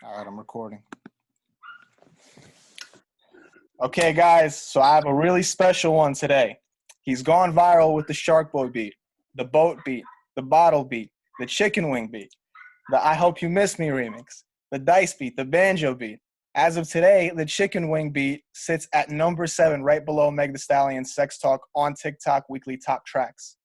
All right, I'm recording. Okay, guys, so I have a really special one today. He's gone viral with the Shark Boy beat, the boat beat, the bottle beat, the chicken wing beat, the I Hope You Miss Me remix, the dice beat, the banjo beat. As of today, the chicken wing beat sits at number 7 right below Meg Thee Stallion's Sex Talk on TikTok weekly top tracks.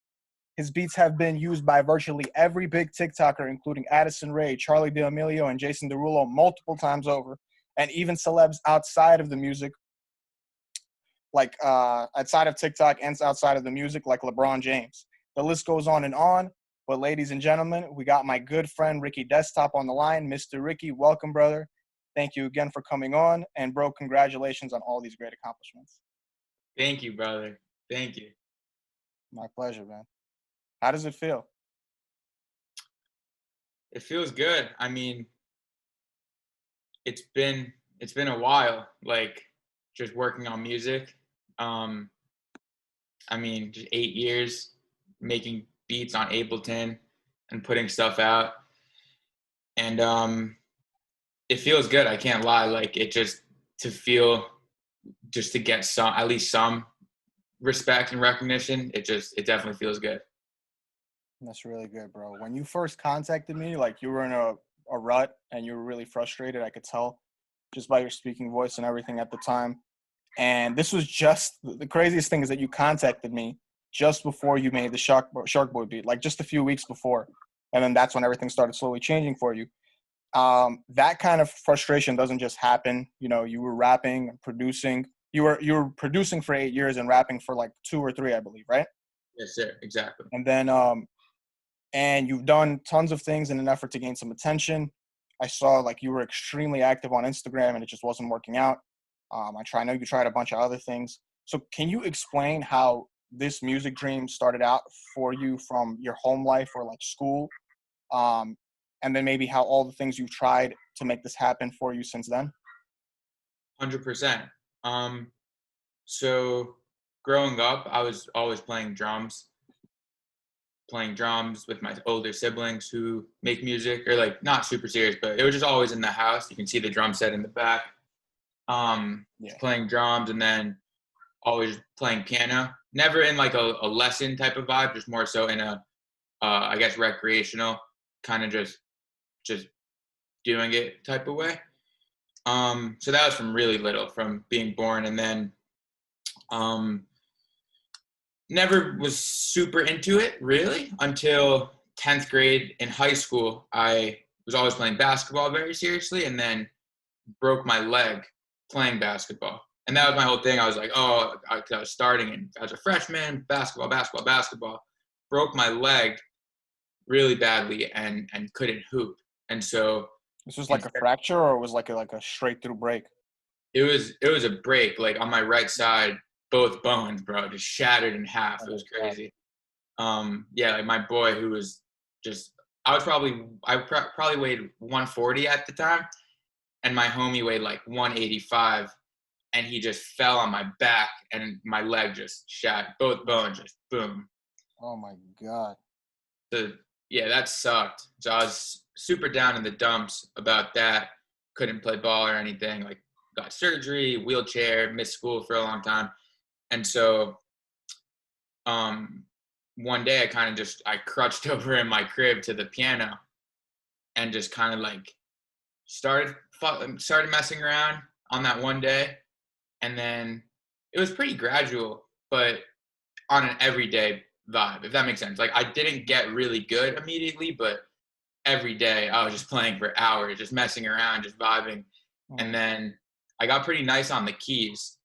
His beats have been used by virtually every big TikToker, including Addison Rae, Charlie D'Amelio, and Jason Derulo multiple times over, and even celebs outside of the music, like outside of TikTok and outside of the music, like LeBron James. The list goes on, but ladies and gentlemen, we got my good friend Ricky Desktop on the line. Mr. Ricky, welcome, brother. Thank you again for coming on, and bro, congratulations on all these great accomplishments. Thank you, brother. Thank you. My pleasure, man. How does it feel? It feels good. I mean, it's been a while, like just working on music. I mean, just 8 years making beats on Ableton and putting stuff out. And it feels good, I can't lie. Like it just to get some, at least some respect and recognition, it definitely feels good. That's really good, bro. When you first contacted me, like you were in a rut and you were really frustrated, I could tell just by your speaking voice and everything at the time. And this was just the craziest thing is that you contacted me just before you made the Shark Boy beat, like just a few weeks before. And then that's when everything started slowly changing for you. That kind of frustration doesn't just happen. You know, you were rapping, producing. You were producing for 8 years and rapping for like 2 or 3, I believe, right? Yes, sir. Exactly. And then and you've done tons of things in an effort to gain some attention. I saw like you were extremely active on Instagram and it just wasn't working out. I know you tried a bunch of other things. So can you explain how this music dream started out for you from your home life or like school? And then maybe how all the things you've tried to make this happen for you since then? 100%. So growing up, I was always playing drums with my older siblings who make music, or like not super serious, but it was just always in the house. You can see the drum set in the back. Playing drums, and then always playing piano. Never in like a lesson type of vibe, just more so in a, I guess, recreational kind of just doing it type of way. So that was from really little, from being born, and then never was super into it really until 10th grade. In high school, I was always playing basketball very seriously, and then broke my leg playing basketball. And that was my whole thing. I was like, I was starting as a freshman, basketball, broke my leg really badly and couldn't hoop. And so This was like a fracture, or it was like a straight through break? it was a break, like on my right side, both bones, bro, just shattered in half. It was crazy. Like my boy, who was just, I probably weighed 140 at the time, and my homie weighed like 185, and he just fell on my back, and my leg just shattered, both bones just boom. Oh my God. So yeah, that sucked. So I was super down in the dumps about that. Couldn't play ball or anything. Like got surgery, wheelchair, missed school for a long time. And so one day I crutched over in my crib to the piano and just kind of like started messing around on that one day. And then it was pretty gradual, but on an everyday vibe, if that makes sense. Like I didn't get really good immediately, but every day I was just playing for hours, just messing around, just vibing. And then I got pretty nice on the keys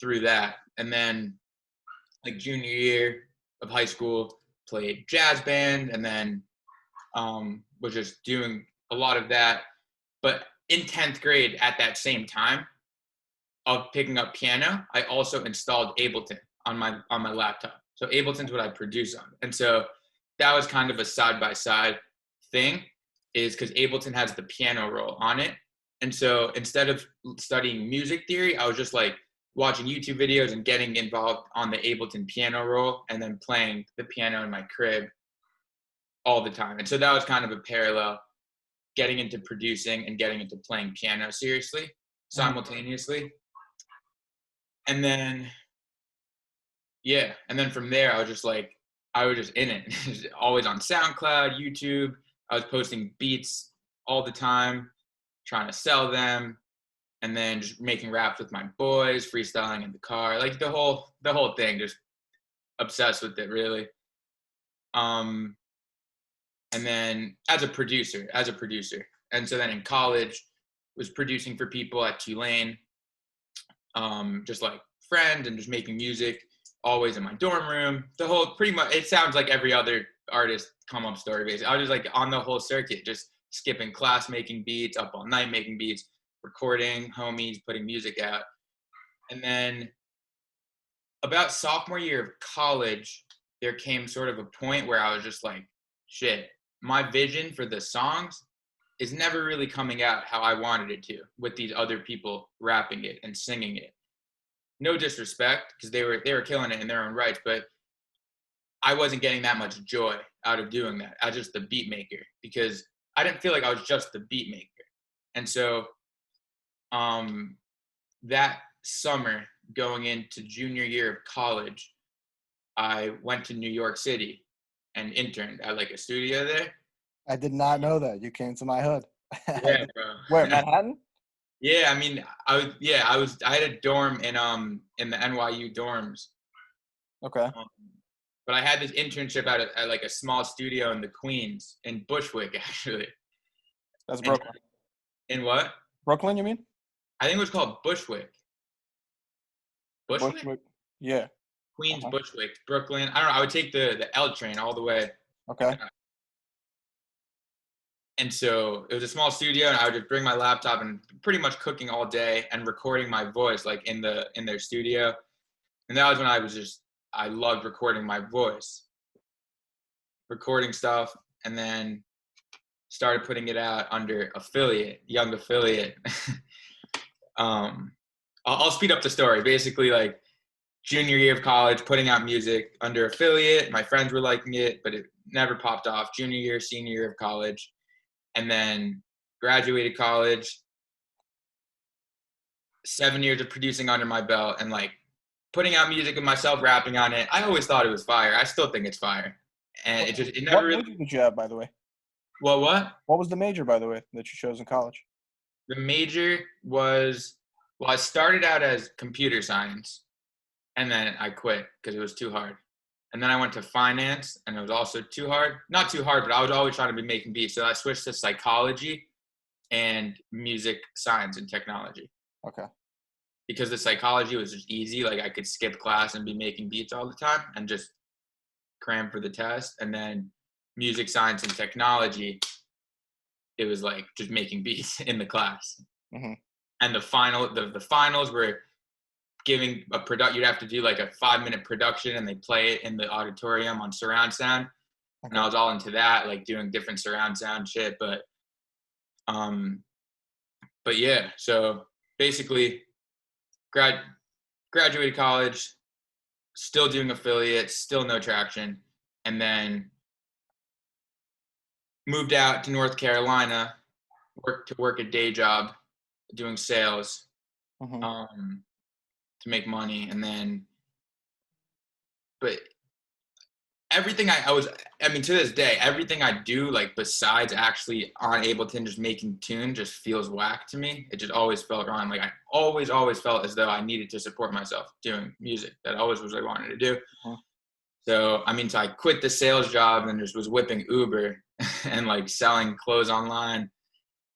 through that. And then like junior year of high school, played jazz band, and then was just doing a lot of that. But in 10th grade, at that same time of picking up piano, I also installed Ableton on my laptop. So Ableton's what I produce on. And so that was kind of a side-by-side thing, is because Ableton has the piano roll on it. And so instead of studying music theory, I was just like watching YouTube videos and getting involved on the Ableton piano roll, and then playing the piano in my crib all the time. And so that was kind of a parallel getting into producing and getting into playing piano seriously simultaneously. And then, and then from there, I was just in it, always on SoundCloud, YouTube. I was posting beats all the time, trying to sell them, and then just making raps with my boys, freestyling in the car, like the whole thing, just obsessed with it, really. And then as a producer. And so then in college, was producing for people at Tulane, just like friend and just making music, always in my dorm room. The whole, pretty much, it sounds like every other artist come up story, basically. I was just like on the whole circuit, just skipping class, making beats, up all night making beats, recording, homies, putting music out. And then about sophomore year of college, there came sort of a point where I was just like, shit, my vision for the songs is never really coming out how I wanted it to, with these other people rapping it and singing it. No disrespect, because they were killing it in their own rights, but I wasn't getting that much joy out of doing that as just the beat maker, because I didn't feel like I was just the beat maker. And so that summer, going into junior year of college, I went to New York City and interned at like a studio there. I did not know that. You came to my hood. Yeah, bro. Where, Manhattan? Yeah, I mean, I had a dorm in the NYU dorms. Okay. But I had this internship at like a small studio in the Queens, in Bushwick, actually. That's Brooklyn. In what? Brooklyn, you mean? I think it was called Bushwick. Bushwick? Yeah. Queens, Bushwick, Brooklyn. I don't know. I would take the L train all the way. Okay. And so it was a small studio, and I would just bring my laptop and pretty much cooking all day and recording my voice like in their studio. And that was when I loved recording my voice, recording stuff, and then started putting it out under young affiliate. I'll speed up the story. Basically, like junior year of college, putting out music under affiliate. My friends were liking it, but it never popped off. Junior year, senior year of college. And then graduated college, 7 years of producing under my belt, and like putting out music and myself rapping on it. I always thought it was fire. I still think it's fire. And it never really. What major did you have, by the way? Well, what? What was the major, by the way, that you chose in college? The major was, I started out as computer science, and then I quit because it was too hard. And then I went to finance, and it was also too hard. Not too hard, but I was always trying to be making beats. So I switched to psychology and music science and technology. Okay. Because the psychology was just easy. Like I could skip class and be making beats all the time and just cram for the test. And then music science and technology, it was like just making beats in the class. Mm-hmm. And the finals were giving a you'd have to do like a 5-minute production, and they play it in the auditorium on surround sound. Okay. And I was all into that, like doing different surround sound shit. But yeah, so basically graduated college, still doing affiliates, still no traction. And then moved out to North Carolina, to work a day job doing sales. Mm-hmm. To make money. And then, but everything to this day, everything I do, like besides actually on Ableton just making tune, just feels whack to me. It just always felt wrong. Like I always felt as though I needed to support myself doing music. That always was what I wanted to do. Mm-hmm. So, so I quit the sales job and just was whipping Uber and like selling clothes online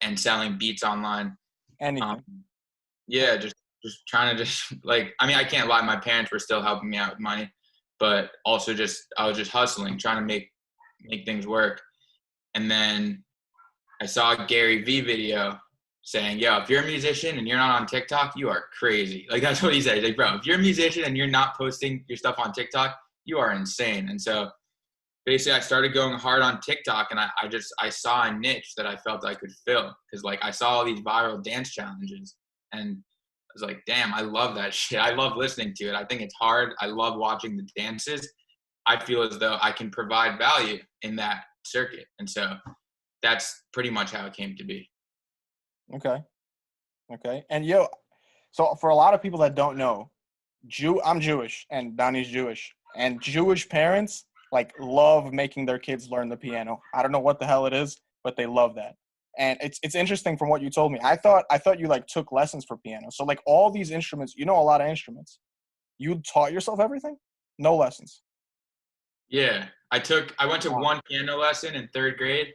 and selling beats online. Anything. Yeah, just trying to I can't lie, my parents were still helping me out with money, but also I was just hustling, trying to make things work. And then I saw a Gary Vee video saying, yo, if you're a musician and you're not on TikTok, you are crazy. Like that's what he said. He's like, bro, if you're a musician and you're not posting your stuff on TikTok, you are insane. And so basically I started going hard on TikTok, and I saw a niche that I felt I could fill, because like I saw all these viral dance challenges, and I was like, damn, I love that shit. I love listening to it. I think it's hard. I love watching the dances. I feel as though I can provide value in that circuit. And so that's pretty much how it came to be. Okay. And so for a lot of people that don't know, I'm Jewish and Donnie's Jewish, and Jewish parents like love making their kids learn the piano. I don't know what the hell it is, but they love that. And it's interesting from what you told me. I thought you like took lessons for piano. So like all these instruments, you know a lot of instruments. You taught yourself everything? No lessons. Yeah, I went to Wow. one piano lesson in 3rd grade,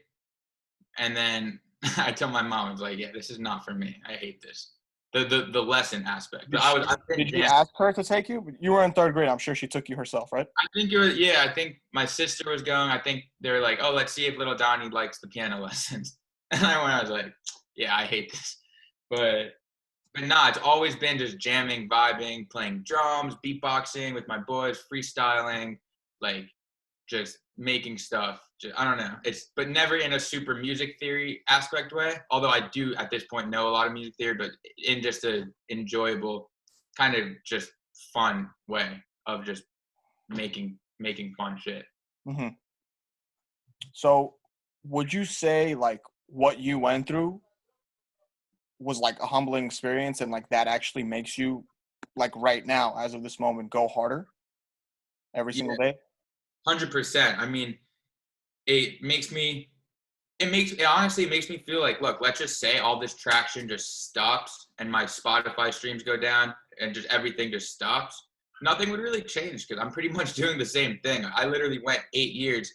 and then I told my mom, I was like, yeah, this is not for me. I hate this. The lesson aspect. But I've been Did you jamming. ask her to take you? You were in 3rd grade. I'm sure she took you herself, right? I think it was, yeah, I think my sister was going. I think they were like, oh, let's see if little Donnie likes the piano lessons. And I was like, yeah, I hate this. But nah, it's always been just jamming, vibing, playing drums, beatboxing with my boys, freestyling, like just making stuff. I don't know. But never in a super music theory aspect way. Although I do at this point know a lot of music theory, but in just a enjoyable, kind of just fun way of just making fun shit. Mm-hmm. So would you say like what you went through was like a humbling experience and like that actually makes you like right now as of this moment go harder every Yeah, single day? 100%. I mean, it makes me it honestly makes me feel like, look, let's just say all this traction just stops and my Spotify streams go down and just everything just stops. Nothing would really change because I'm pretty much doing the same thing. I literally went 8 years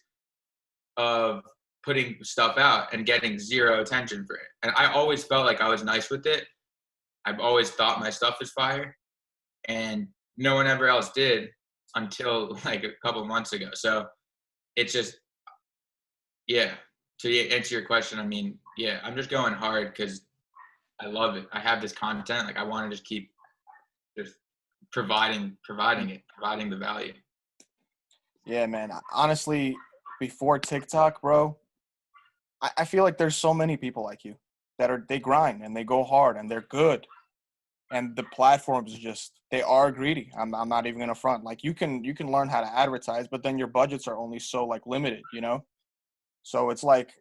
of putting stuff out and getting zero attention for it. And I always felt like I was nice with it. I've always thought my stuff is fire, and no one ever else did until like a couple months ago. So it's just, yeah. To answer your question, I mean, yeah, I'm just going hard because I love it. I have this content. Like I want to just keep just providing the value. Yeah, man. Honestly, before TikTok, bro, I feel like there's so many people like you they grind and they go hard and they're good. And the platforms just they are greedy. I'm not even gonna front. Like you can learn how to advertise, but then your budgets are only so like limited, you know? So it's like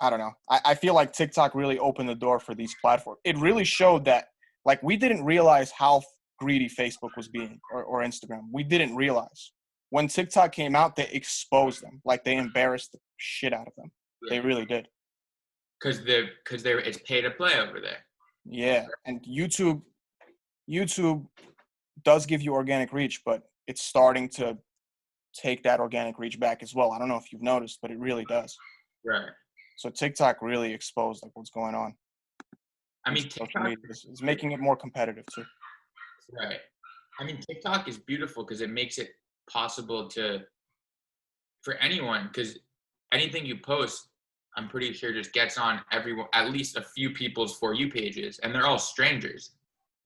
I don't know. I feel like TikTok really opened the door for these platforms. It really showed that like we didn't realize how greedy Facebook was being or Instagram. We didn't realize. When TikTok came out, they exposed them. Like they embarrassed the shit out of them. They really did. Because it's pay to play over there. Yeah. And YouTube does give you organic reach, but it's starting to take that organic reach back as well. I don't know if you've noticed, but it really does. Right. So TikTok really exposed like what's going on. I mean, Social TikTok media is making it more competitive too. Right. I mean, TikTok is beautiful because it makes it possible for anyone, because anything you post, I'm pretty sure just gets on everyone, at least a few people's For You pages, and they're all strangers.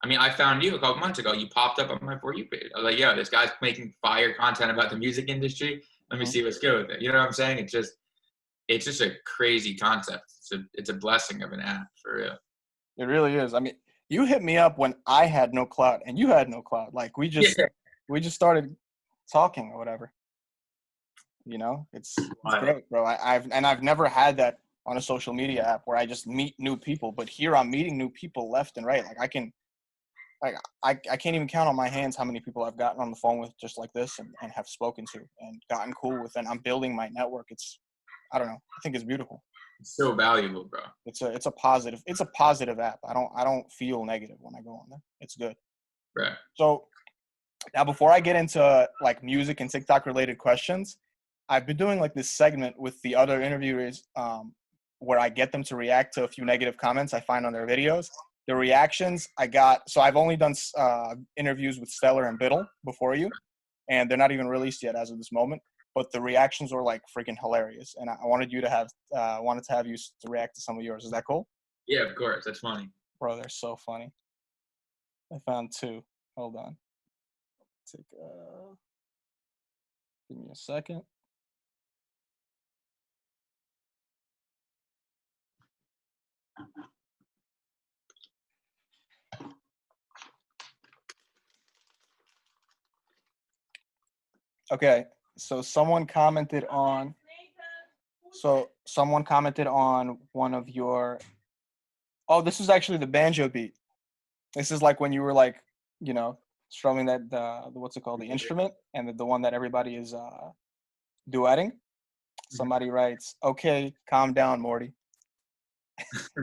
I mean, I found you a couple months ago. You popped up on my For You page. I was like, yo, this guy's making fire content about the music industry. Let me see what's good with it. You know what I'm saying? It's just a crazy concept. It's a blessing of an app, for real. It really is. I mean, you hit me up when I had no clout and you had no clout. Like Yeah. we just started talking or whatever. You know, it's great, bro. I've never had that on a social media app where I just meet new people. But here I'm meeting new people left and right. Like I can't even count on my hands how many people I've gotten on the phone with just like this and have spoken to and gotten cool with. And I'm building my network. I don't know. I think it's beautiful. It's so valuable, bro. It's a positive app. I don't feel negative when I go on there. It's good. Right. So now before I get into like music and TikTok related questions, I've been doing like this segment with the other interviewers where I get them to react to a few negative comments I find on their videos. The reactions I got, so I've only done interviews with Stellar and Biddle before you, and they're not even released yet as of this moment. But the reactions were like freaking hilarious, and I wanted to have you to react to some of yours. Is that cool? Yeah, of course. That's funny. Bro, they're so funny. I found two. Hold on. Give me a second. Okay, so someone commented on So someone commented on one of your. Oh, this is actually the banjo beat. This is like when you were like, you know, strumming that the what's it called, the instrument, and the one that everybody is duetting. Mhm. Somebody writes, "Okay, calm down, Morty."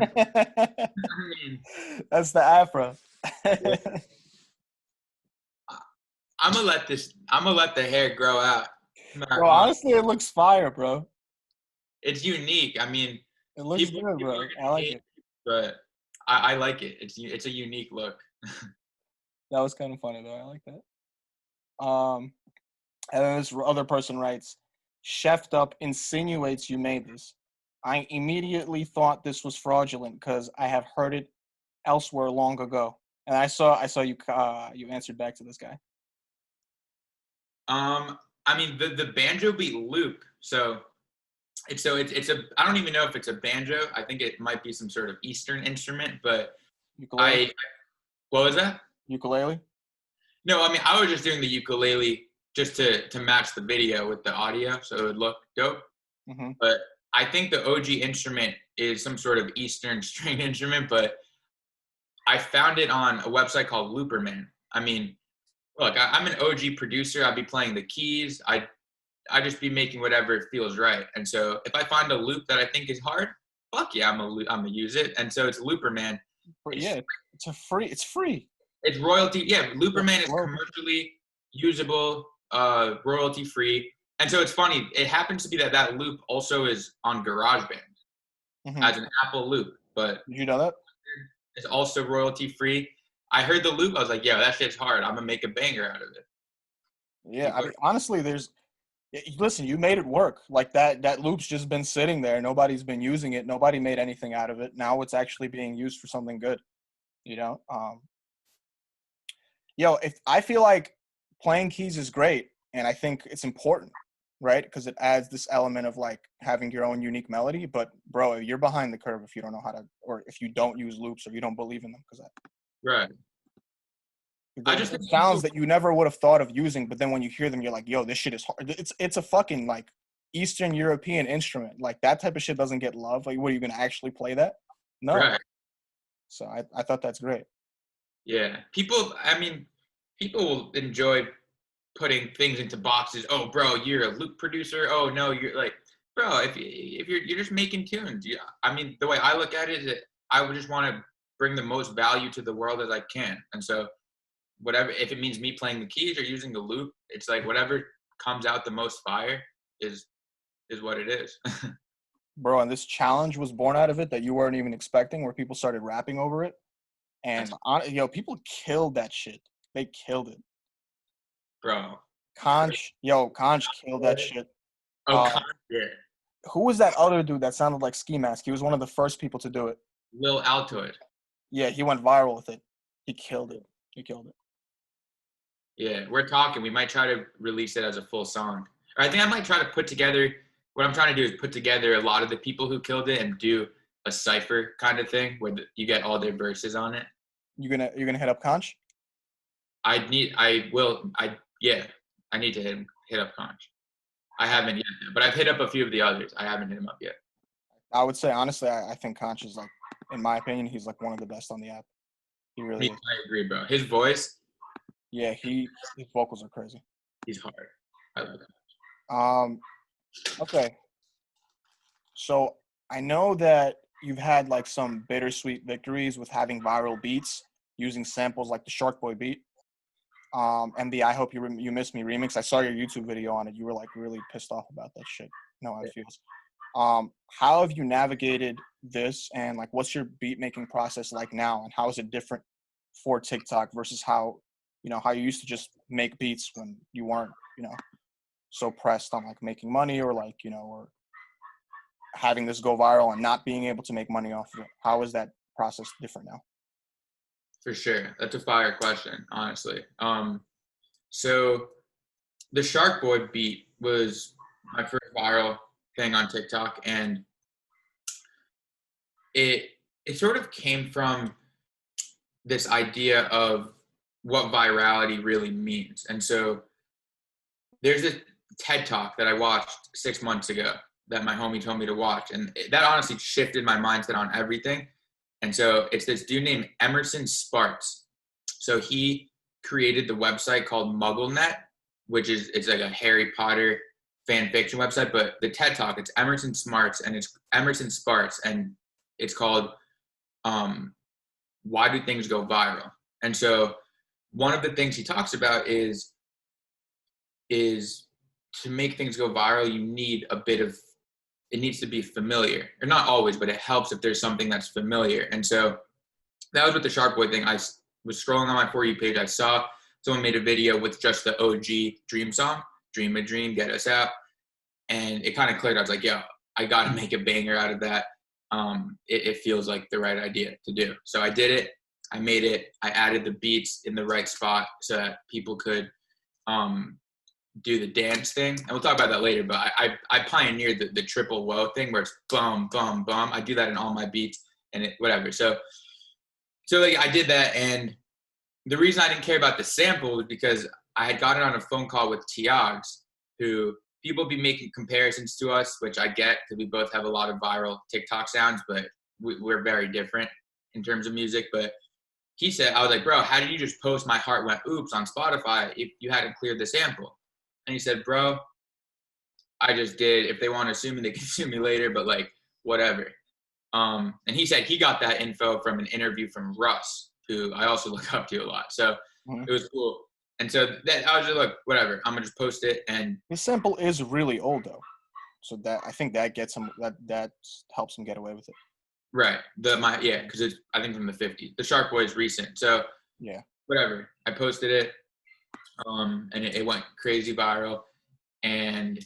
I mean, That's the Afro. yeah, I'm gonna let the hair grow out. I'm not Bro, gonna- honestly, it looks fire, bro. It's unique. I mean, It looks people good, people are bro. I gonna like hate, it. but I like it. It's a unique look. That was kind of funny though. I like that. And then this other person writes, "Chefed up insinuates you made this. I immediately thought this was fraudulent because I have heard it elsewhere long ago." And I saw you you answered back to this guy. I mean the banjo beat loop. It's a I don't even know if it's a banjo. I think it might be some sort of Eastern instrument. But Ukulele? I what was that? Ukulele? No, I mean I was just doing the ukulele just to match the video with the audio, so it would look dope. Mm-hmm. But I think the OG instrument is some sort of Eastern string instrument. But I found it on a website called Looperman. I mean, look, I'm an OG producer. I'd be playing the keys. I just be making whatever feels right. And so if I find a loop that I think is hard, fuck yeah, I'm gonna use it. And so it's Looperman. It's Yeah, it's free. it's royalty. Yeah, Yeah, Looperman is royalty. commercially usable, royalty free. And so it's funny. It happens to be that loop also is on GarageBand Mm-hmm. as an Apple loop, but Did you know that? it's also royalty free. I heard the loop. I was like, yeah, that shit's hard. I'm gonna make a banger out of it. Yeah, I People mean, honestly, listen, you made it work. Like that loop's just been sitting there. Nobody's been using it. Nobody made anything out of it. Now it's actually being used for something good, you know? If I feel like playing keys is great and I think it's important, right? Because it adds this element of like having your own unique melody. But bro, you're behind the curve if you don't know how to, or if you don't use loops or you don't believe in them, because right. I just think sounds people that you never would have thought of using, but then when you hear them, you're like, yo, this shit is hard. It's a fucking like Eastern European instrument. Like that type of shit doesn't get love. Like, what are you gonna actually play that? No. right. So I thought that's great. Yeah. People I mean, people will enjoy putting things into boxes. Oh, bro, you're a loop producer. Oh no, you're like, bro, if you're just making tunes. I mean, the way I look at it is that I would just want to bring the most value to the world as I can. And so whatever, if it means me playing the keys or using the loop, it's like whatever comes out the most fire is what it is. Bro, and this challenge was born out of it that you weren't even expecting, where people started rapping over it. And That's people killed that shit. They killed it. bro. Conch killed that shit. Oh, Uh, yeah. who was that other dude that sounded like Ski Mask? He was one of the first people to do it. Lil Altoid. Yeah, he went viral with it. He killed it. He killed it. Yeah, we're talking. We might try to release it as a full song. Or I think I might try to put together. What I'm trying to do is put together a lot of the people who killed it and do a cipher kind of thing where you get all their verses on it. You're gonna hit up Conch? Yeah, I need to hit up Conch. I haven't yet, but I've hit up a few of the others. I haven't hit him up yet. I would say honestly, I think Conch is like, in my opinion, he's like one of the best on the app. He really is. I agree, bro. His voice, Yeah, his vocals are crazy. he's hard. I love it. Okay. So I know that you've had like some bittersweet victories with having viral beats using samples like the Shark Boy beat. And the "I Hope You Miss Me" remix. I saw your YouTube video on it. You were like really pissed off about that shit. No, how it feels. How have you navigated this, and like, what's your beat making process like now, and how is it different for TikTok versus how you used to just make beats when you weren't, so pressed on like making money or like, or having this go viral and not being able to make money off of it? How is that process different now? For sure. That's a fire question, honestly. So the Shark Boy beat was my first viral thing on TikTok, and it sort of came from this idea of what virality really means. And so there's a TED talk that I watched 6 months ago that my homie told me to watch. And that honestly shifted my mindset on everything. And so it's this dude named Emerson Sparks. So he created the website called MuggleNet, which is, it's like a Harry Potter fan fiction website, but the TED Talk, it's Emerson Smarts, and it's Emerson Sparks, and it's called Why Do Things Go Viral? And so one of the things he talks about is to make things go viral, you need a bit of, it needs to be familiar, or not always, but it helps if there's something that's familiar. And so that was with the Shark Boy thing. I was scrolling on my For You page. I saw someone made a video with just the OG Dream song, Dream a Dream, Get Us Out. And it kind of cleared. I was like, yo, I got to make a banger out of that. It feels like the right idea to do. So I did it. I made it. I added the beats in the right spot so that people could do the dance thing. And we'll talk about that later, but I pioneered the triple whoa thing where it's bum, bum, bum. I do that in all my beats and whatever. So like I did that. And the reason I didn't care about the sample was because I had gotten on a phone call with Tiags, who people be making comparisons to us, which I get because we both have a lot of viral TikTok sounds, but we're very different in terms of music. But he said, I was like, bro, how did you just post My Heart Went Oops on Spotify if you hadn't cleared the sample? And he said, bro, I just did. If they want to sue me, they can sue me later, but like, whatever. And he said he got that info from an interview from Russ, who I also look up to a lot. So it was cool. And so that I was just like, whatever, I'm gonna just post it. And the sample is really old though, so that I think that gets him, that helps him get away with it. Right. Because it's, I think, from the 50s. The Shark Boy is recent. So yeah, whatever. I posted it, and it went crazy viral. And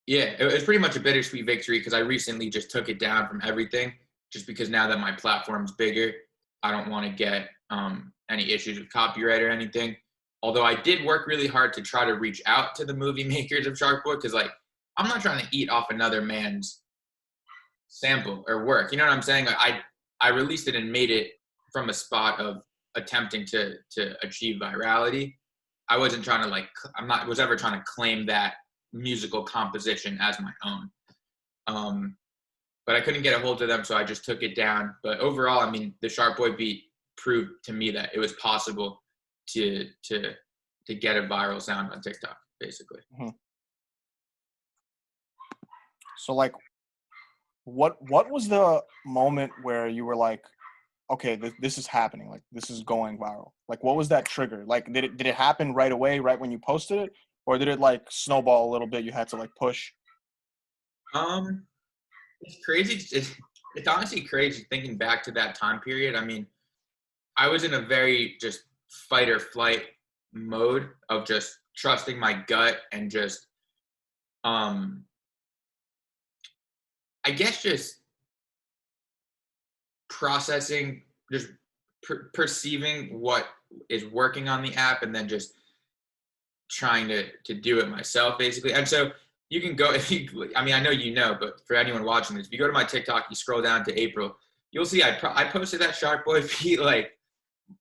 yeah, it was pretty much a bittersweet victory because I recently just took it down from everything, just because now that my platform's bigger, I don't want to get any issues with copyright or anything. Although I did work really hard to try to reach out to the movie makers of Shark Boy, because like I'm not trying to eat off another man's sample or work. You know what I'm saying? Like, I released it and made it from a spot of attempting to achieve virality. I wasn't trying to was ever trying to claim that musical composition as my own. But I couldn't get a hold of them, so I just took it down. But overall, I mean, the Shark Boy beat proved to me that it was possible to get a viral sound on TikTok, basically. Mm-hmm. So like, what was the moment where you were like, okay, this is happening, like this is going viral? Like, what was that trigger? Like, did it happen right away, right when you posted it, or did it like snowball a little bit? You had to like push. It's crazy. It's honestly crazy thinking back to that time period. I mean, I was in a very just fight or flight mode of just trusting my gut and just, I guess, just processing, just perceiving what is working on the app, and then just trying to do it myself, basically. And so you can go, I mean, I know you know, but for anyone watching this, if you go to my TikTok, you scroll down to April, you'll see I posted that Shark Boy beat like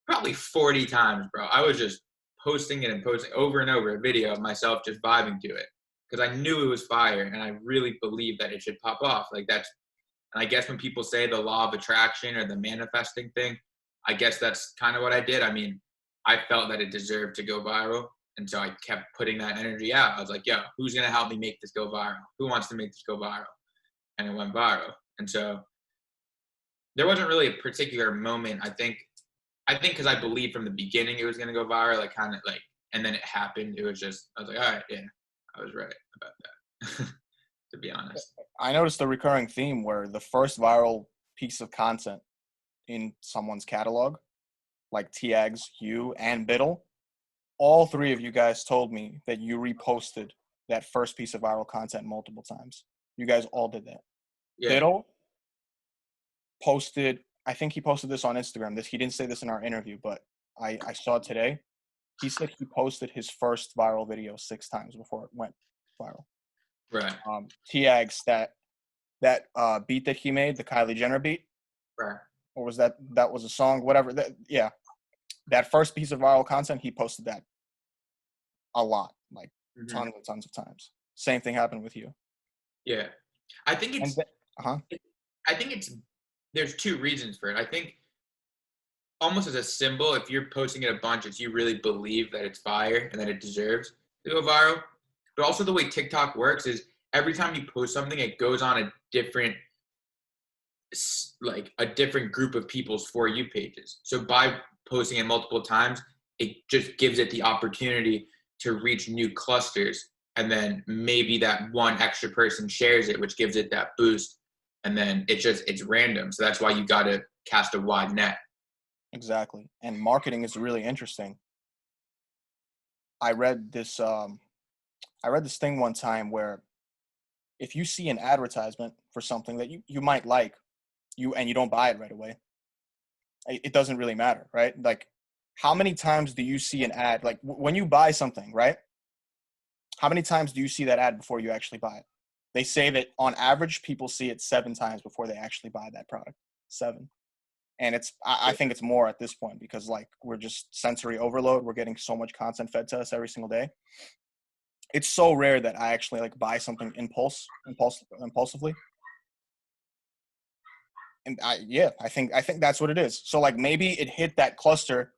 probably 40 times, bro. I was just posting it and posting over and over a video of myself just vibing to it because I knew it was fire and I really believed that it should pop off. Like and I guess when people say the law of attraction or the manifesting thing, I guess that's kind of what I did. I mean, I felt that it deserved to go viral. And so I kept putting that energy out. I was like, yo, who's going to help me make this go viral? Who wants to make this go viral? And it went viral. And so there wasn't really a particular moment. I think because I believed from the beginning it was going to go viral, like kind of like, and then it happened. It was just, I was like, all right, yeah, I was right about that, to be honest. I noticed a recurring theme where the first viral piece of content in someone's catalog, like Tiags, you, and Biddle, all three of you guys told me that you reposted that first piece of viral content multiple times. You guys all did that. Yeah. Biddle posted, I think he posted this on Instagram. He didn't say this in our interview, but I saw it today. He said he posted his first viral video 6 times before it went viral. Right. Tiags, that beat that he made, the Kylie Jenner beat. Right. Or was that was a song, whatever. That first piece of viral content, he posted that a lot, like tons and tons of times. Same thing happened with you. Yeah. I think And it's uh-huh. I think it's there's two reasons for it. I think almost as a symbol, if you're posting it a bunch, it's you really believe that it's fire and that it deserves to go viral. But also the way TikTok works is every time you post something, it goes on a different like a different group of people's For You pages. So by posting it multiple times, it just gives it the opportunity to reach new clusters. And then maybe that one extra person shares it, which gives it that boost. And then it's random. So that's why you got to cast a wide net. Exactly. And marketing is really interesting. I read this thing one time where if you see an advertisement for something that you might like, you don't buy it right away, it doesn't really matter, right? Like, how many times do you see an ad? Like when you buy something, right? How many times do you see that ad before you actually buy it? They say that on average, people see it 7 times before they actually buy that product. 7. And I think it's more at this point because like we're just sensory overload. We're getting so much content fed to us every single day. It's so rare that I actually like buy something impulsively. And I think that's what it is. So like maybe it hit that cluster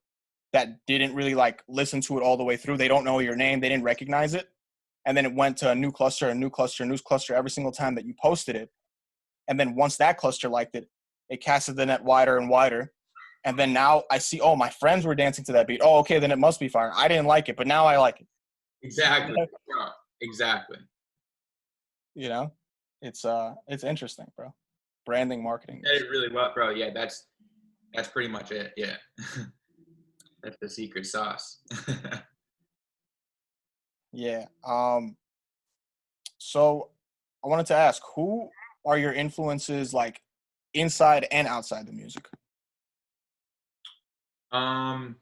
that didn't really like listen to it all the way through. They don't know your name. They didn't recognize it. And then it went to a new cluster, a new cluster, a new cluster every single time that you posted it. And then once that cluster liked it, it casted the net wider and wider. And then now I see, oh, my friends were dancing to that beat. Oh, okay, then it must be fire. I didn't like it, but now I like it. Exactly. Yeah, exactly. You know, it's interesting, bro. Branding, marketing. You said it really well, bro. Yeah, that's pretty much it. Yeah. That's the secret sauce. Yeah. So I wanted to ask, who are your influences like inside and outside the music? um,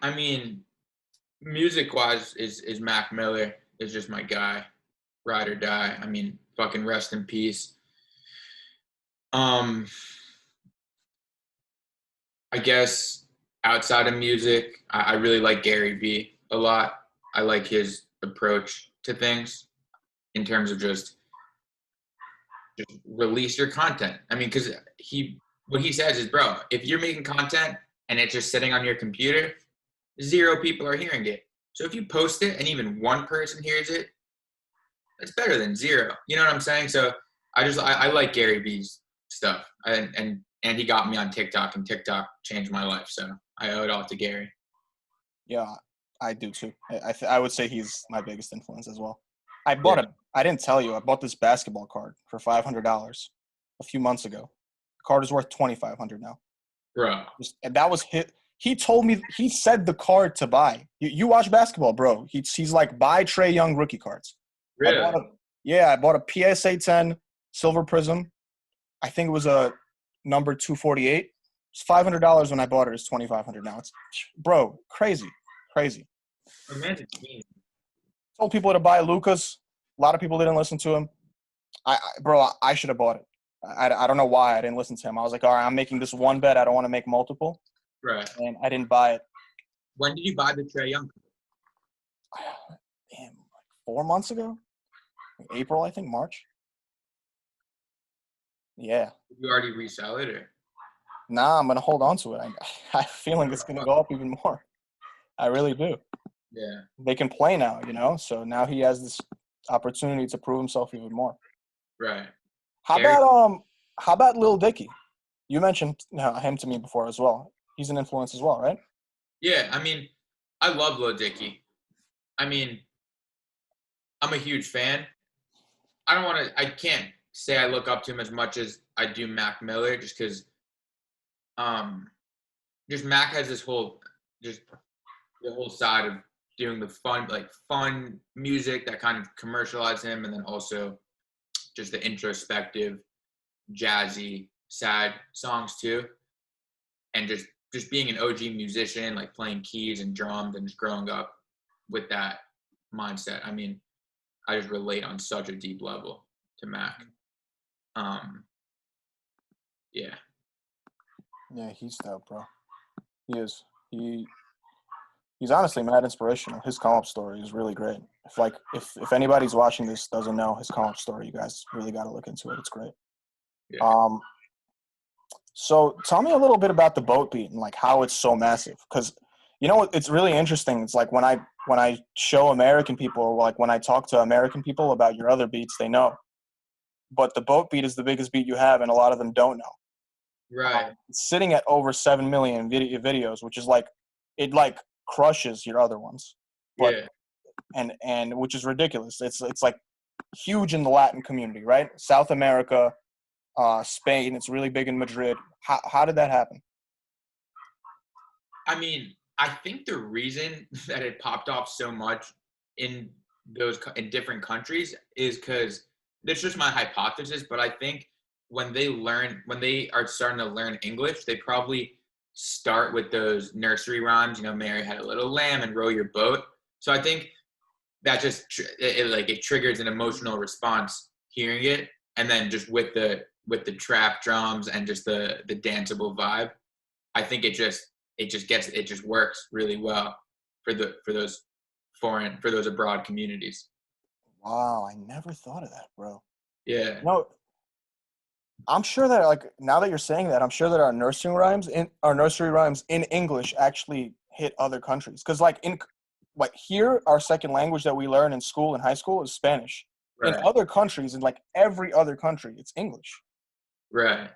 I mean, music wise is Mac Miller is just my guy, ride or die. I mean, fucking rest in peace. Um, I guess outside of music, I really like Gary Vee a lot. I like his approach to things in terms of just release your content. I mean, because what he says is, bro, if you're making content and it's just sitting on your computer, 0 people are hearing it. So if you post it and even 1 person hears it, that's better than 0. You know what I'm saying? So I like Gary Vee's stuff, and he got me on TikTok, and TikTok changed my life. So I owe it all to Gary. Yeah, I do too. I would say he's my biggest influence as well. Yeah, I didn't tell you, I bought this basketball card for $500 a few months ago. The card is worth $2,500 now. bro. And that was hit. He told me, he said the card to buy. You watch basketball, bro. He's like, buy Trae Young rookie cards. I Really? bought I bought a PSA 10 Silver Prism. I think it was a number 248. It's $500 when I bought it. It's $2,500 now. It's, bro, crazy. The man's a genius. Told people to buy Lucas. A lot of people didn't listen to him. I should have bought it. I don't know why I didn't listen to him. I was like, all right, I'm making this one bet. I don't want to make multiple. Right. And I didn't buy it. When did you buy the Trae Young? Damn, like 4 months ago? April, I think, March. Yeah. Did you already resell it, or? Nah, I'm going to hold on to it. I have a feeling it's going to go up even more. I really do. Yeah. They can play now, you know? So now he has this opportunity to prove himself even more. Right. How Gary, about Lil Dicky? You mentioned him to me before as well. He's an influence as well, right? yeah, I mean, I love Lil Dicky. I mean, I'm a huge fan. I can't say I look up to him as much as I do Mac Miller, just because, um, just Mac has just the whole side of doing the fun music that kind of commercialize him, and then also just the introspective, jazzy, sad songs too, and just being an OG musician, like playing keys and drums, and just growing up with that mindset. I mean, I just relate on such a deep level to Mac. Yeah. Yeah, he's dope, bro. He is. He's honestly mad inspirational. His come-up story is really great. If anybody's watching this doesn't know his come-up story, you guys really got to look into it. It's great. Yeah. So tell me a little bit about the boat beat and like how it's so massive. Because you know it's really interesting. It's like when I show American people, or like when I talk to American people about your other beats, they know. But the boat beat is the biggest beat you have, and a lot of them don't know. Right. It's sitting at over 7 million videos, which is like it like crushes your other ones. But Yeah. and which is ridiculous. It's like huge in the Latin community, right? South America, Spain. It's really big in Madrid. How did that happen? I mean, I think the reason that it popped off so much in in different countries is because that's just my hypothesis. But I think when they are starting to learn English, they probably start with those nursery rhymes. You know, Mary had a little lamb and row your boat. So I think that just it triggers an emotional response hearing it, and then just with the trap drums and just the danceable vibe, I think it just works really well for those abroad communities. Wow, I never thought of that, bro. Yeah. No, I'm sure that like now that you're saying that, I'm sure that our nursery rhymes in English actually hit other countries. Because like here, our second language that we learn in school and high school is Spanish. In Right. other countries, in like every other country, it's English. Right.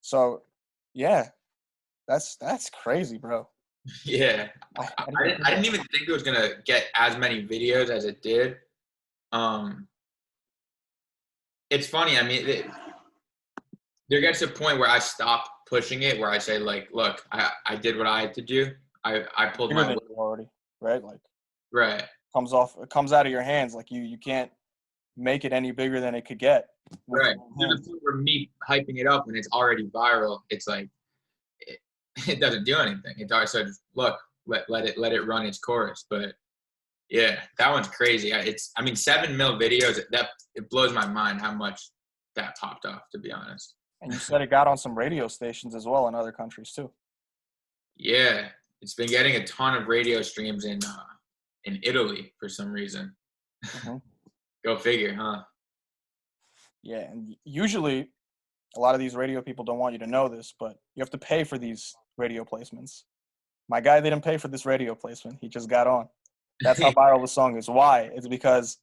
So, yeah, that's crazy, bro. Yeah. I didn't think I of didn't that. even think it was gonna get as many videos as it did. Um, it's funny. I mean, there gets a point where I stop pushing it, where I say like, look, I did what I had to do. I pulled Bigger my than weight. you already, right? Like Right. it comes out of your hands. Like you can't make it any bigger than it could get with Right. your own To the hands. point where me hyping it up when it's already viral, it's like it, it doesn't do anything. It does. So just look, let it run its course. But yeah, that one's crazy. I mean, 7 mil videos. That it blows my mind how much that popped off. To be honest. And you said it got on some radio stations as well in other countries too. Yeah, it's been getting a ton of radio streams in Italy for some reason. Hmm. Go figure, huh? Yeah, and usually a lot of these radio people don't want you to know this, but you have to pay for these radio placements. My guy didn't pay for this radio placement. He just got on. That's how viral the song is. Why? It's because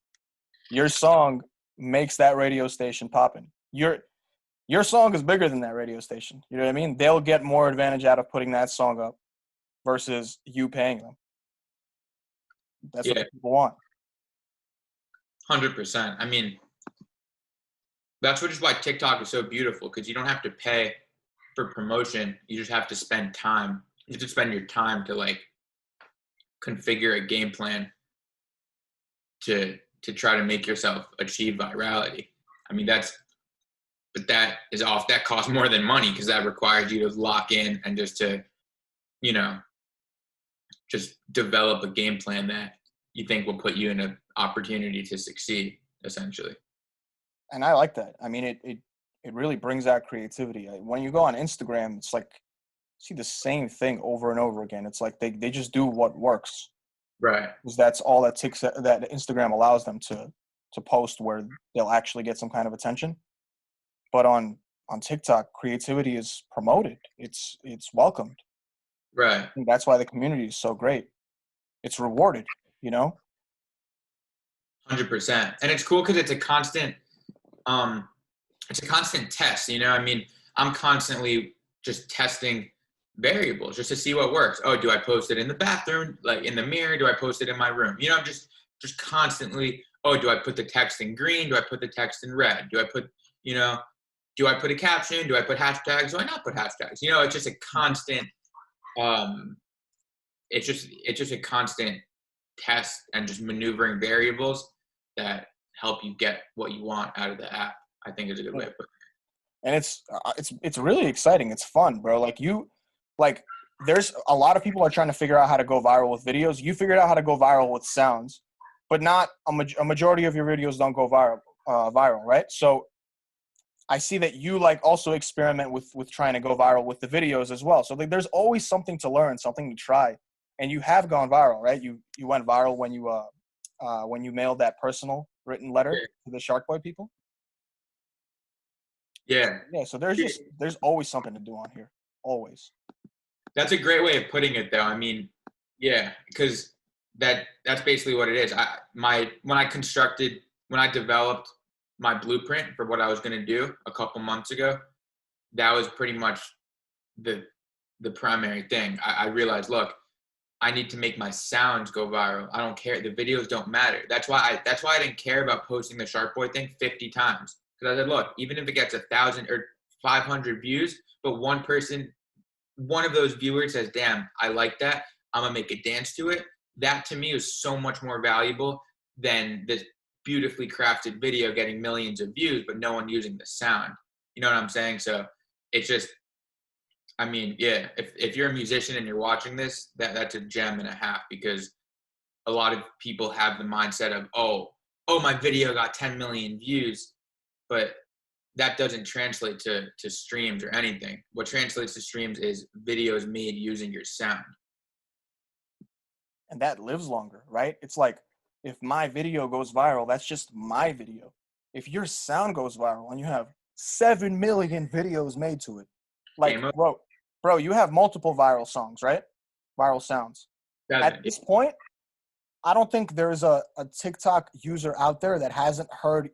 your song makes that radio station popping. Your song is bigger than that radio station. You know what I mean? They'll get more advantage out of putting that song up versus you paying them. That's what Yeah, the people want. 100%. I mean, that's which is why TikTok is so beautiful because you don't have to pay for promotion. You just have to spend time. You have to spend your time to like configure a game plan to try to make yourself achieve virality. I mean, that costs more than money because that requires you to lock in and just to, you know, just develop a game plan that you think will put you in an opportunity to succeed, essentially. And I like that. I mean, it really brings out creativity. When you go on Instagram, it's like see the same thing over and over again. It's like they just do what works. Right. Because that's all that Instagram allows them to post where they'll actually get some kind of attention. But on TikTok, creativity is promoted. It's welcomed. Right. And that's why the community is so great. It's rewarded, you know? 100%. And it's cool because um, it's a constant test. You know, I mean, I'm constantly just testing variables just to see what works. Oh, do I post it in the bathroom, like in the mirror? Do I post it in my room? You know, I'm just constantly. Oh, do I put the text in green? Do I put the text in red? Do I put, you know, do I put a caption? Do I put hashtags? Do I not put hashtags? You know, it's just a constant. Um, it's just a constant test and just maneuvering variables that help you get what you want out of the app. I think is a good way Yeah. of putting And it's really exciting. It's fun, bro. Like there's a lot of people are trying to figure out how to go viral with videos. You figured out how to go viral with sounds, but not a majority of your videos don't go viral, right? So I see that you like also experiment with trying to go viral with the videos as well. So like, there's always something to learn, something to try. And you have gone viral, right? You went viral when you mailed that personal written letter to the Shark Boy people. Yeah. Yeah, so there's always something to do on here, always. That's a great way of putting it, though. I mean, yeah, because that's basically what it is. When I developed my blueprint for what I was going to do a couple months ago, that was pretty much the primary thing. I realized, look, I need to make my sounds go viral. I don't care. The videos don't matter. That's why I didn't care about posting the Shark Boy thing 50 times. Because I said, look, even if it gets 1,000 or 500 views, but one of those viewers says, damn, I like that, I'm gonna make a dance to it. That to me is so much more valuable than this beautifully crafted video getting millions of views, but no one using the sound. You know what I'm saying? So it's just, I mean, yeah, if you're a musician and you're watching this, that's a gem and a half, because a lot of people have the mindset of, oh, my video got 10 million views, but that doesn't translate to streams or anything. What translates to streams is videos made using your sound. And that lives longer, right? It's like, if my video goes viral, that's just my video. If your sound goes viral and you have 7 million videos made to it, like, Game bro, you have multiple viral songs, right? Viral sounds. At this point, I don't think there's a TikTok user out there that hasn't heard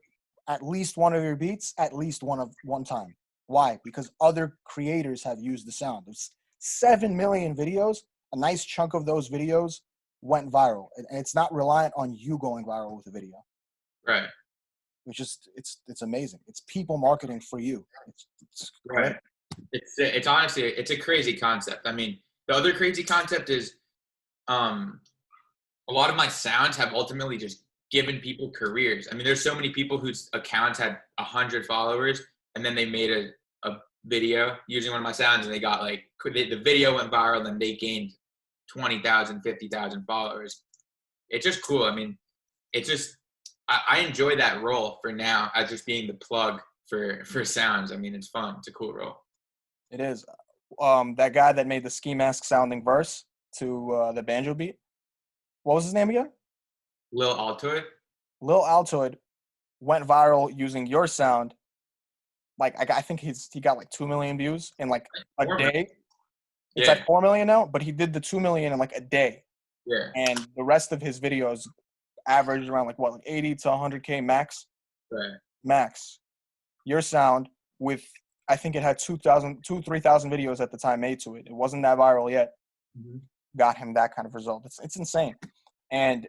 at least one of your beats at least one time. Why? Because other creators have used the sound. There's 7 million videos. A nice chunk of those videos went viral, and it's not reliant on you going viral with a video. Right. Which is it's amazing. It's people marketing for you. It's great. Right. It's honestly, it's a crazy concept. I mean, the other crazy concept is a lot of my sounds have ultimately just given people careers. I mean, there's so many people whose accounts had 100 followers, and then they made a video using one of my sounds, and they got like, the video went viral, and they gained 20,000, 50,000 followers. It's just cool. I mean, it's just, I enjoy that role for now, as just being the plug for sounds. I mean, it's fun. It's a cool role. It is. That guy that made the ski mask sounding verse to the banjo beat. What was his name again? Lil Altoid. Lil Altoid went viral using your sound. Like, I think he got like 2 million views in like a day. It's at 4 million now, but he did the 2 million in like a day. Yeah. And the rest of his videos averaged around like 80 to 100K max. Right. Max. Your sound with, I think it had 3,000 videos at the time made to it. It wasn't that viral yet. Mm-hmm. Got him that kind of result. It's insane. And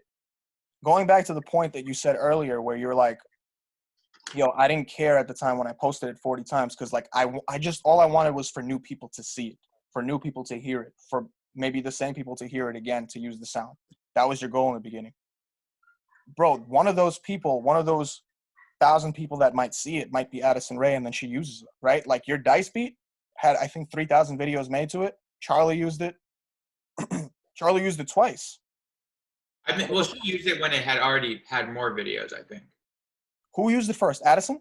going back to the point that you said earlier, where you're like, yo, I didn't care at the time when I posted it 40 times, because like I just, all I wanted was for new people to see it, for new people to hear it, for maybe the same people to hear it again, to use the sound. That was your goal in the beginning. Bro, one of those 1,000 people that might see it might be Addison Rae, and then she uses it, right? Like your Dice beat had, I think, 3,000 videos made to it. Charlie used it. Charlie used it twice. I mean, well, she used it when it had already had more videos, I think. Who used it first? Addison?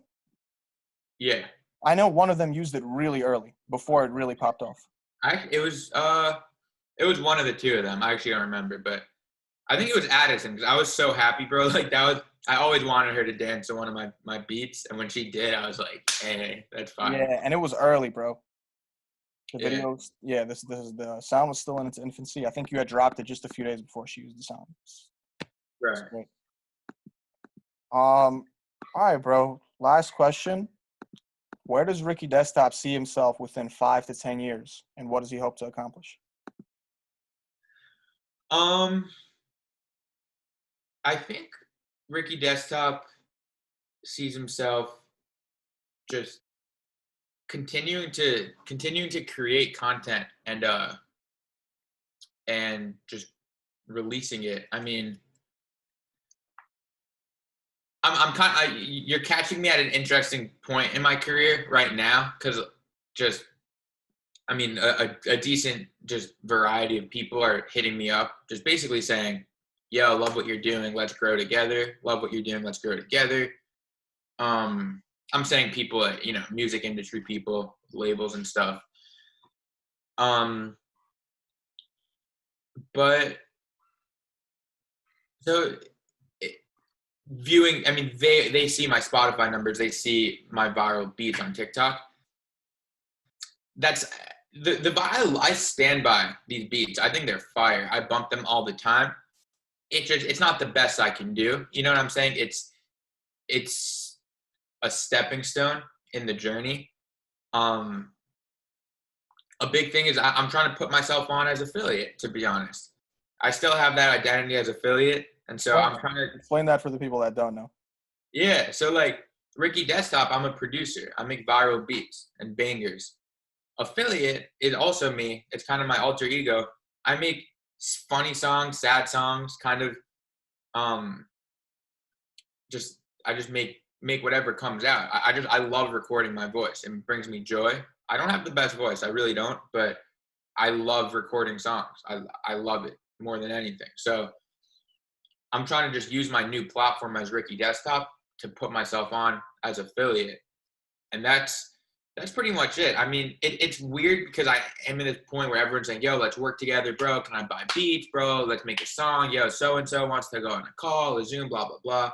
Yeah. I know one of them used it really early, before it really popped off. It was one of the two of them. I actually don't remember, but I think it was Addison, because I was so happy, bro. Like, I always wanted her to dance to one of my beats, and when she did, I was like, hey, that's fine. Yeah, and it was early, bro. The videos, the sound was still in its infancy. I think you had dropped it just a few days before she used the sound. Right. Great. All right, bro. Last question. Where does Ricky Desktop see himself within 5 to 10 years, and what does he hope to accomplish? I think Ricky Desktop sees himself just continuing to create content and just releasing it. I mean, I'm kind of, you're catching me at an interesting point in my career right now, because just, I mean, a decent just variety of people are hitting me up, just basically saying, yo, love what you're doing, let's grow together. Love what you're doing, let's grow together. I'm saying people at, music industry people, labels and stuff. But so it, viewing, I mean, they see my Spotify numbers, they see my viral beats on TikTok. That's I stand by these beats. I think they're fire. I bump them all the time. It's not the best I can do. You know what I'm saying? It's a stepping stone in the journey. Um, a big thing is I'm trying to put myself on as affiliate, to be honest. I still have that identity as affiliate. And so I'm trying to Explain that for the people that don't know. yeah. So like Ricky Desktop, I'm a producer. I make viral beats and bangers. Affiliate is also me. It's kind of my alter ego. I make funny songs, sad songs, kind of um I just make whatever comes out. I love recording my voice. It brings me joy. I don't have the best voice. I really don't, but I love recording songs. I love it more than anything. So I'm trying to just use my new platform as Ricky Desktop to put myself on as affiliate. And that's pretty much it. I mean, it's weird because I am at this point where everyone's saying, yo, let's work together, bro. Can I buy beats, bro? Let's make a song. Yo, so-and-so wants to go on a call, a Zoom, blah, blah, blah.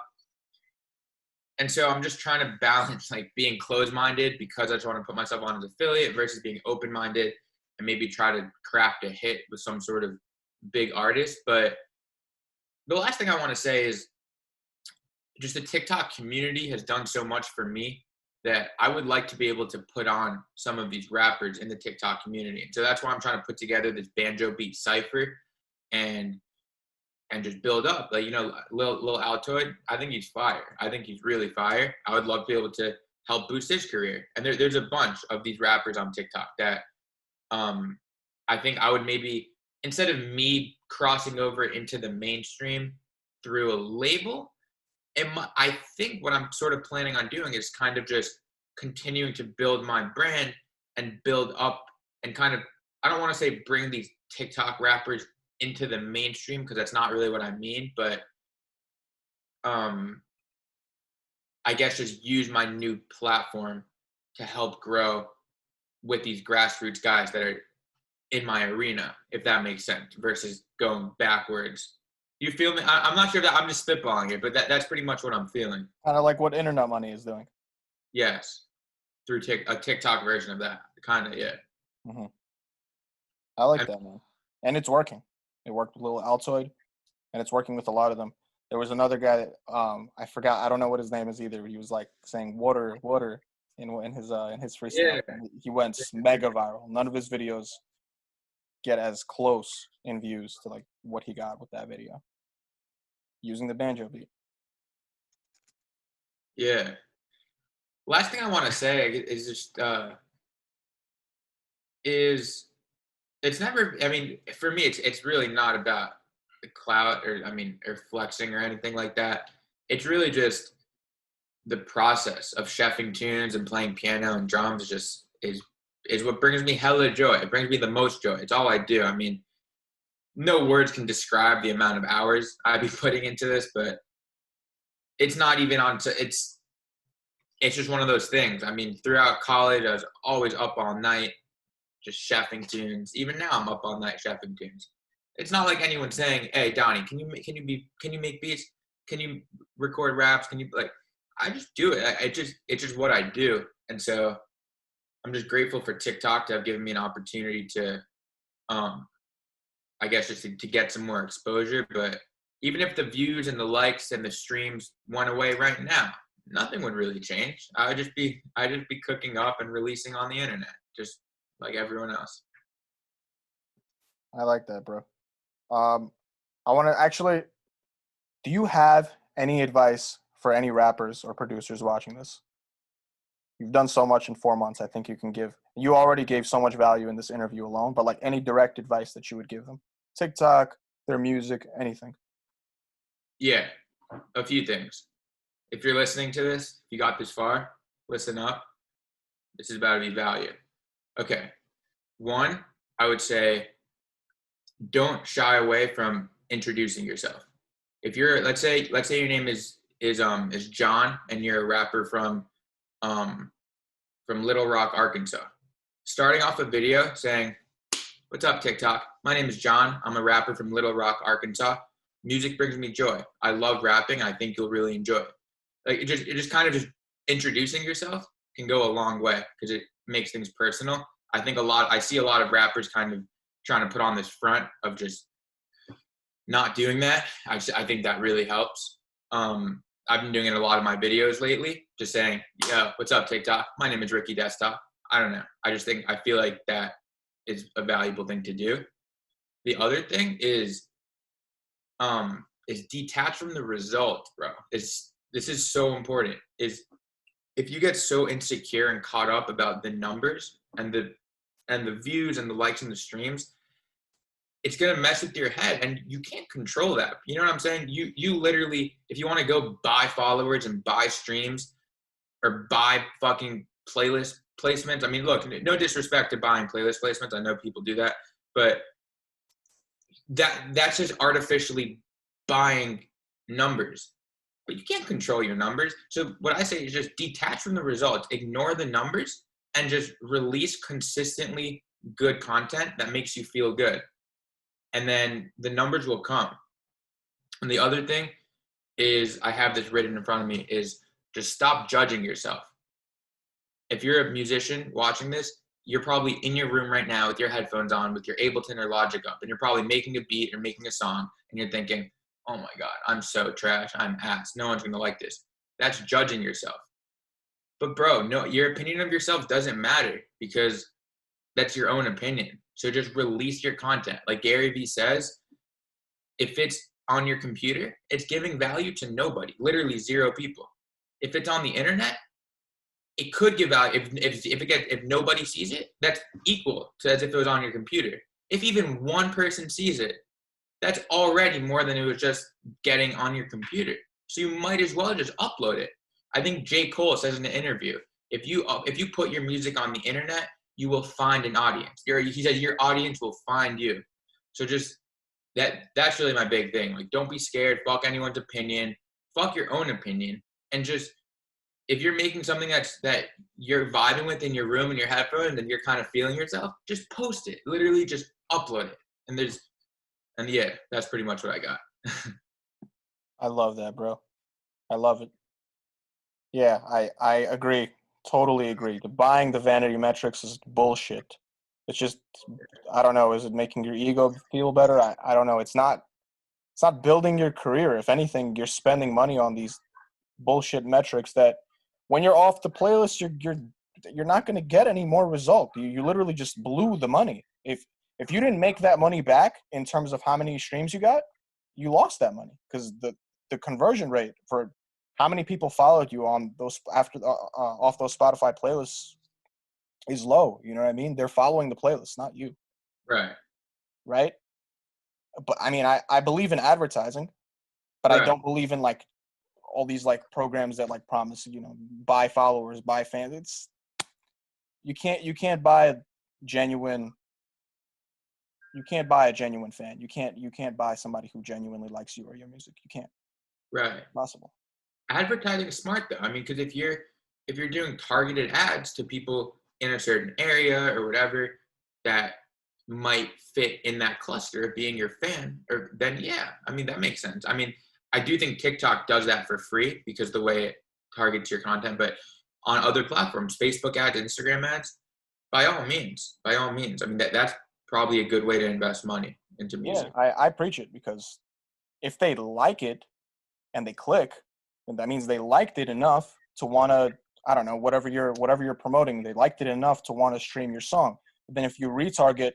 And so I'm just trying to balance like being closed-minded because I just want to put myself on as affiliate versus being open-minded and maybe try to craft a hit with some sort of big artist. But the last thing I want to say is just the TikTok community has done so much for me that I would like to be able to put on some of these rappers in the TikTok community. And so that's why I'm trying to put together this banjo beat cipher and just build up. Like, you know, Lil Altoid, I think he's fire. I think he's really fire. I would love to be able to help boost his career. And there's a bunch of these rappers on TikTok that I think I would maybe, instead of me crossing over into the mainstream through a label, I think what I'm sort of planning on doing is kind of just continuing to build my brand and build up and kind of, I don't want to say bring these TikTok rappers into the mainstream because that's not really what I mean, but I guess just use my new platform to help grow with these grassroots guys that are in my arena, if that makes sense, versus going backwards. You feel me? I'm not sure that I'm just spitballing it, but that's pretty much what I'm feeling. Kind of like what Internet Money is doing. Yes, through a TikTok version of that, kind of, yeah. Mm-hmm. I like that, man. And it's working. It worked with Lil Altoid, and it's working with a lot of them. There was another guy that I forgot. I don't know what his name is either. He was like saying "water, water" in his freestyle. Yeah. He went mega viral. None of his videos get as close in views to like what he got with that video using the banjo beat. Yeah. Last thing I want to say is just is it's never. I mean, for me, it's really not about the clout or flexing or anything like that. It's really just the process of chefing tunes and playing piano and drums is what brings me hella joy. It brings me the most joy. It's all I do. I mean, no words can describe the amount of hours I'd be putting into this, but it's not even on. It's just one of those things. I mean, throughout college, I was always up all night, just chefing tunes. Even now, I'm up all night chefing tunes. It's not like anyone's saying, "Hey, Donnie, can you make beats? Can you record raps? Can you like?" I just do it. It's just what I do, and so I'm just grateful for TikTok to have given me an opportunity to, I guess, just to get some more exposure. But even if the views and the likes and the streams went away right now, nothing would really change. I'd just be cooking up and releasing on the internet, just like everyone else. I like that, bro. I want to actually. Do you have any advice for any rappers or producers watching this? You've done so much in 4 months. I think you can give. You already gave so much value in this interview alone, but like any direct advice that you would give them, TikTok, their music, anything. Yeah, a few things. If you're listening to this, if you got this far, listen up. This is about to be value. Okay. One, I would say don't shy away from introducing yourself. If you're, let's say your name is John and you're a rapper from Little Rock, Arkansas. Starting off a video saying, What's up, TikTok? My name is John. I'm a rapper from Little Rock, Arkansas. Music brings me joy. I love rapping. I think you'll really enjoy it. Like it just kind of just introducing yourself can go a long way because it makes things personal. I see a lot of rappers kind of trying to put on this front of just not doing that. I think that really helps. I've been doing it in a lot of my videos lately, just saying, "Yo, what's up, TikTok? My name is Ricky Desktop." I don't know. I feel like that is a valuable thing to do. The other thing is detach from the result, bro. This is so important. Is if you get so insecure and caught up about the numbers and the views and the likes and the streams, it's gonna mess with your head, and you can't control that. You know what I'm saying? You literally, if you want to go buy followers and buy streams or buy fucking playlist placements. I mean, look, no disrespect to buying playlist placements. I know people do that, but that's just artificially buying numbers. But you can't control your numbers. So what I say is just detach from the results, ignore the numbers, and just release consistently good content that makes you feel good. And then the numbers will come. And the other thing is, I have this written in front of me, is just stop judging yourself. If you're a musician watching this, you're probably in your room right now with your headphones on, with your Ableton or Logic up, and you're probably making a beat or making a song, and you're thinking, oh my God, I'm so trash, I'm ass, no one's gonna like this. That's judging yourself. But bro, no, your opinion of yourself doesn't matter because that's your own opinion. So just release your content. Like Gary Vee says, if it's on your computer, it's giving value to nobody, literally 0 people. If it's on the internet, it could give value. If nobody sees it, that's equal to as if it was on your computer. If even one person sees it, that's already more than it was just getting on your computer. So you might as well just upload it. I think J. Cole says in an interview, if you put your music on the internet, you will find an audience. He said your audience will find you. So just that's really my big thing. Like, don't be scared. Fuck anyone's opinion. Fuck your own opinion. And just, if you're making something that you're vibing with in your room in your headphones and you're kind of feeling yourself, just post it. Literally just upload it. And yeah, that's pretty much what I got. I love that, bro. I love it. Yeah, I agree. Totally agree. Buying the vanity metrics is bullshit. It's just, I don't know, is it making your ego feel better? I don't know. It's not building your career. If anything, you're spending money on these bullshit metrics that when you're off the playlist, you're not going to get any more result. You literally just blew the money. If you didn't make that money back in terms of how many streams you got, you lost that money because the conversion rate for how many people followed you on those off those Spotify playlists is low. You know what I mean? They're following the playlist, not you. Right. Right. But I mean, I believe in advertising, but I Right. don't believe in like all these like programs that like promise, buy followers, buy fans. It's you can't buy a genuine fan. You can't buy somebody who genuinely likes you or your music. You can't. Right. Possible. Advertising is smart though. I mean, because if you're doing targeted ads to people in a certain area or whatever that might fit in that cluster of being your fan, or then yeah, I mean that makes sense. I mean, I do think TikTok does that for free because the way it targets your content, but on other platforms, Facebook ads, Instagram ads, by all means. I mean that's probably a good way to invest money into music. Yeah, I preach it because if they like it and they click, then that means they liked it enough to want to, I don't know, whatever you're promoting, they liked it enough to want to stream your song. But then if you retarget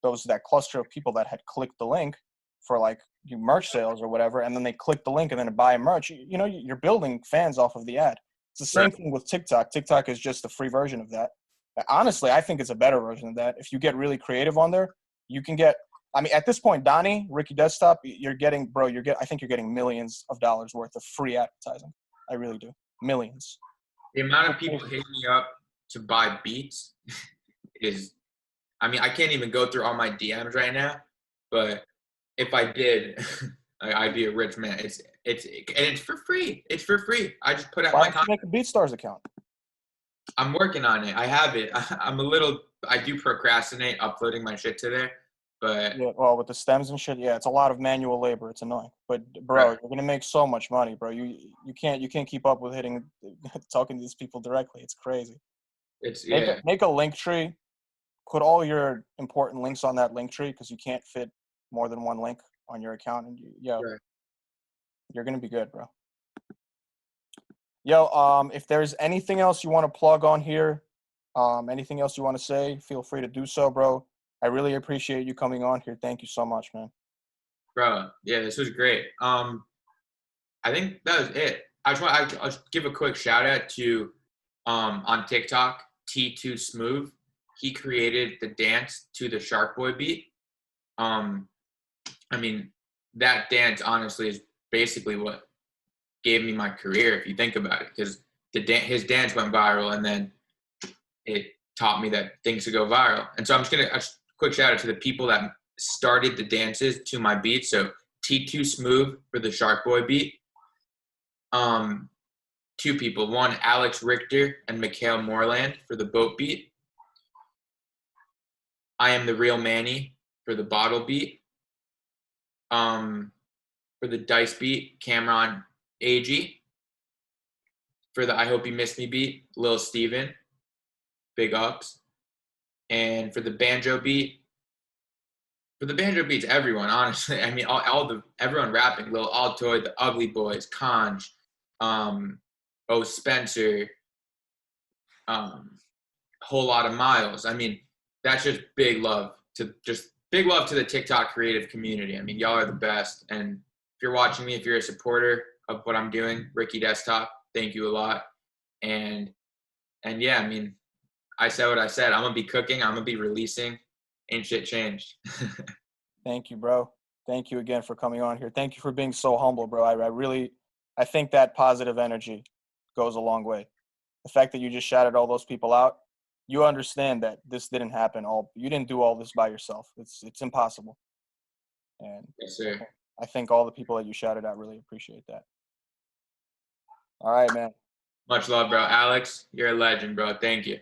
that cluster of people that had clicked the link for like you merch sales or whatever, and then they click the link and then buy merch, you're building fans off of the ad. It's the same thing with TikTok. TikTok is just a free version of that. Honestly, I think it's a better version of that. If you get really creative on there, you can get, I mean, at this point, Donnie, Ricky Desktop, I think you're getting millions of dollars worth of free advertising. I really do. Millions. The amount of people hitting me up to buy beats is, I mean, I can't even go through all my DMs right now, but if I did, I'd be a rich man. It's for free. It's for free. I just put out Why my don't you make a BeatStars account? I'm working on it. I have it. I'm a little I do procrastinate uploading my shit to there, but Yeah, well, with the stems and shit, yeah, it's a lot of manual labor. It's annoying, but bro, right. you're gonna make so much money, bro. You can't keep up with talking to these people directly. It's crazy. It's Make a yeah, make a link tree. Put all your important links on that link tree because you can't fit more than one link on your account, and right. you're gonna be good, bro. Yo, if there's anything else you want to plug on here, anything else you want to say, feel free to do so, bro. I really appreciate you coming on here. Thank you so much, man. Bro, yeah, this was great. I think that was it. I'll just give a quick shout out to on TikTok, T2 Smooth. He created the dance to the Shark Boy beat. Um, I mean, that dance honestly is basically what gave me my career, if you think about it, because his dance went viral, and then it taught me that things could go viral. And so I'm just gonna a quick shout out to the people that started the dances to my beat. So T2 Smooth for the Shark Boy beat. Um, Two people. One, Alex Richter and Mikhail Moreland for the boat beat. I Am the Real Manny for the bottle beat. For the dice beat, Cameron Ag. For the I Hope You Miss Me beat, Lil Steven. Big ups. And for the banjo beats, everyone, honestly. I mean, everyone rapping, Lil Altoid, the Ugly Boys, Conj, Spencer, Whole Lot of Miles. I mean, that's just big love to the TikTok creative community. I mean, y'all are the best. And if you're watching me, if you're a supporter of what I'm doing, Ricky Desktop, thank you a lot. And yeah, I mean, I said what I said. I'm gonna be cooking. I'm gonna be releasing. Ain't shit changed. Thank you, bro. Thank you again for coming on here. Thank you for being so humble, bro. I think that positive energy goes a long way. The fact that you just shouted all those people out, you understand that this didn't happen you didn't do all this by yourself. It's impossible. And Yes, I sir. think, I think all the people that you shouted out really appreciate that. All right, man. Much love, bro. Alex, you're a legend, bro. Thank you.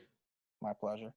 My pleasure.